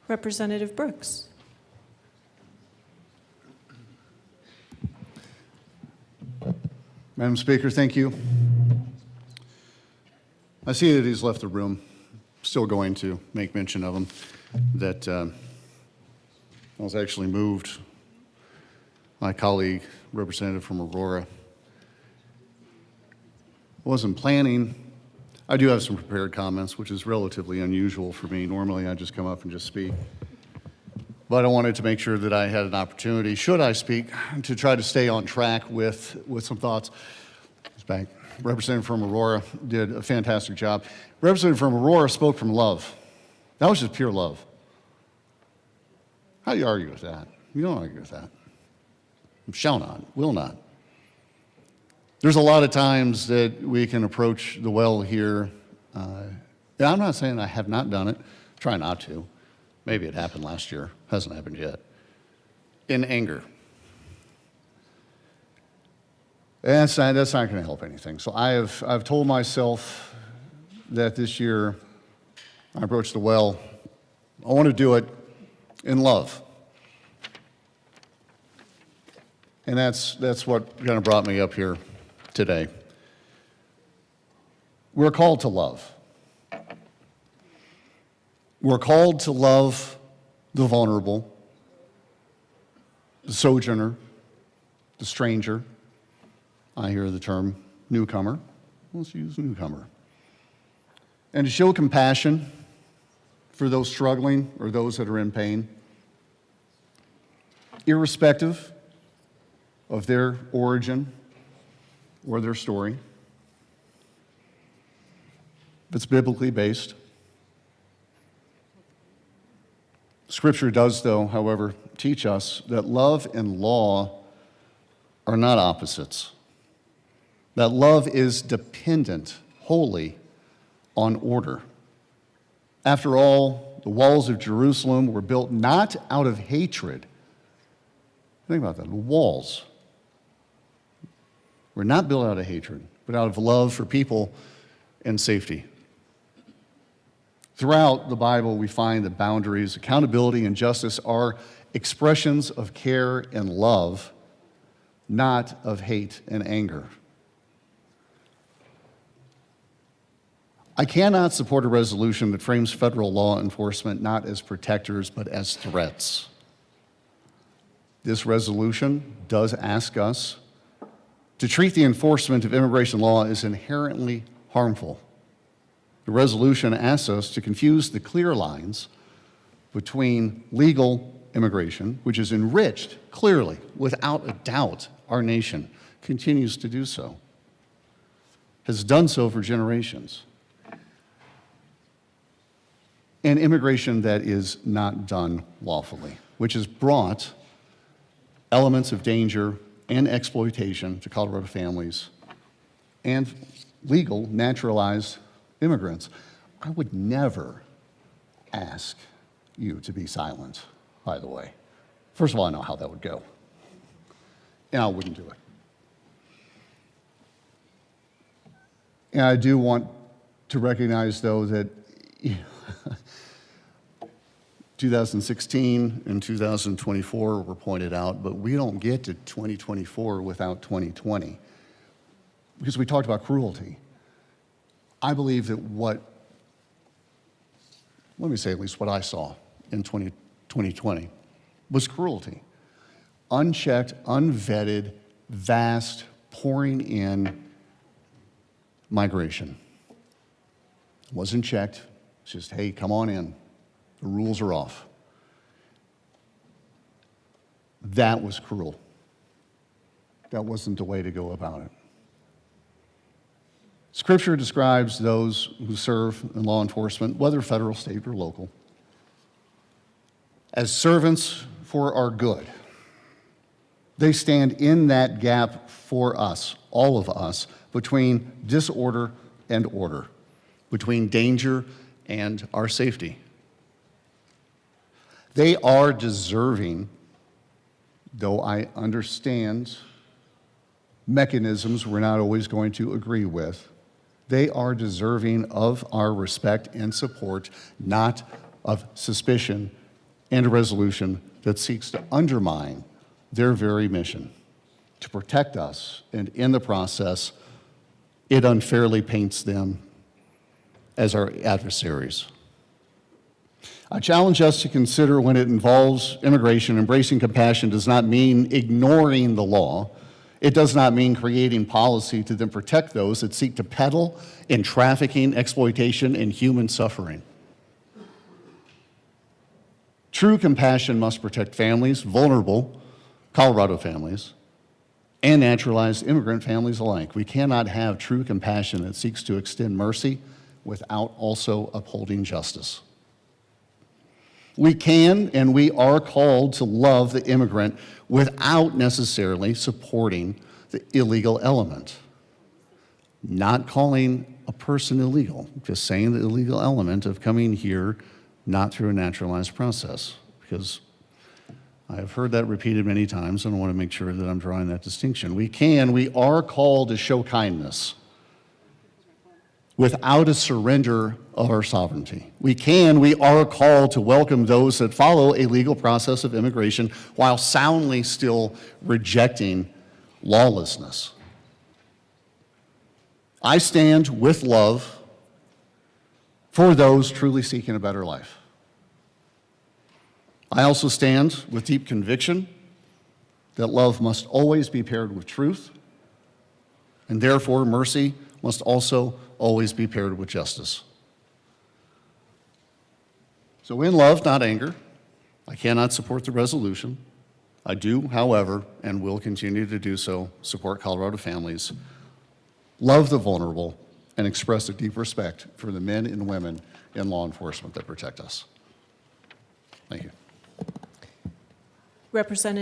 Representative Brooks. Madam Speaker, thank you. I see that he's left the room. Still going to make mention of him, that I was actually moved. My colleague, representative from Aurora, wasn't planning. I do have some prepared comments, which is relatively unusual for me. Normally, I just come up and just speak. But I wanted to make sure that I had an opportunity, should I speak, to try to stay on track with some thoughts. He's back. Representative from Aurora did a fantastic job. Representative from Aurora spoke from love. That was just pure love. How do you argue with that? You don't argue with that. Shall not, will not. There's a lot of times that we can approach the well here. I'm not saying I have not done it. Try not to. Maybe it happened last year. Hasn't happened yet. In anger. That's not going to help anything. So I've told myself that this year I approach the well. I want to do it in love. And that's what kind of brought me up here today. We're called to love. We're called to love the vulnerable, the sojourner, the stranger. I hear the term newcomer. Let's use newcomer. And to show compassion for those struggling or those that are in pain, irrespective of their origin or their story. If it's biblically based. Scripture does, though, however, teach us that love and law are not opposites. That love is dependent wholly on order. After all, the walls of Jerusalem were built not out of hatred. Think about that. The walls were not built out of hatred, but out of love for people and safety. Throughout the Bible, we find that boundaries, accountability, and justice are expressions of care and love, not of hate and anger. I cannot support a resolution that frames federal law enforcement not as protectors, but as threats. This resolution does ask us to treat the enforcement of immigration law as inherently harmful. The resolution asks us to confuse the clear lines between legal immigration, which is enriched clearly, without a doubt, our nation continues to do so, has done so for generations, and immigration that is not done lawfully, which has brought elements of danger and exploitation to Colorado families and legal, naturalized immigrants. I would never ask you to be silent, by the way. First of all, I know how that would go, and I wouldn't do it. And I do want to recognize, though, that 2016 and 2024 were pointed out, but we don't get to 2024 without 2020, because we talked about cruelty. I believe that let me say at least what I saw in 2020 was cruelty. Unchecked, unvetted, vast, pouring in migration. It wasn't checked. It's just, hey, come on in. The rules are off. That was cruel. That wasn't the way to go about it. Scripture describes those who serve in law enforcement, whether federal, state, or local, as servants for our good. They stand in that gap for us, all of us, between disorder and order, between danger and our safety. They are deserving, though I understand mechanisms we're not always going to agree with, they are deserving of our respect and support, not of suspicion and a resolution that seeks to undermine their very mission to protect us, and in the process, it unfairly paints them as our adversaries. I challenge us to consider when it involves immigration, embracing compassion does not mean ignoring the law. It does not mean creating policy to then protect those that seek to peddle in trafficking, exploitation, and human suffering. True compassion must protect families, vulnerable Colorado families, and naturalized immigrant families alike. We cannot have true compassion that seeks to extend mercy without also upholding justice. We can and we are called to love the immigrant without necessarily supporting the illegal element. Not calling a person illegal, just saying the illegal element of coming here not through a naturalized process, because I've heard that repeated many times, and I want to make sure that I'm drawing that distinction. We are called to show kindness without a surrender of our sovereignty. We are called to welcome those that follow a legal process of immigration while soundly still rejecting lawlessness. I stand with love for those truly seeking a better life. I also stand with deep conviction that love must always be paired with truth, and therefore mercy must also always be paired with justice. So in love, not anger, I cannot support the resolution. I do, however, and will continue to do so, support Colorado families, love the vulnerable, and express a deep respect for the men and women in law enforcement that protect us. Thank you. Representative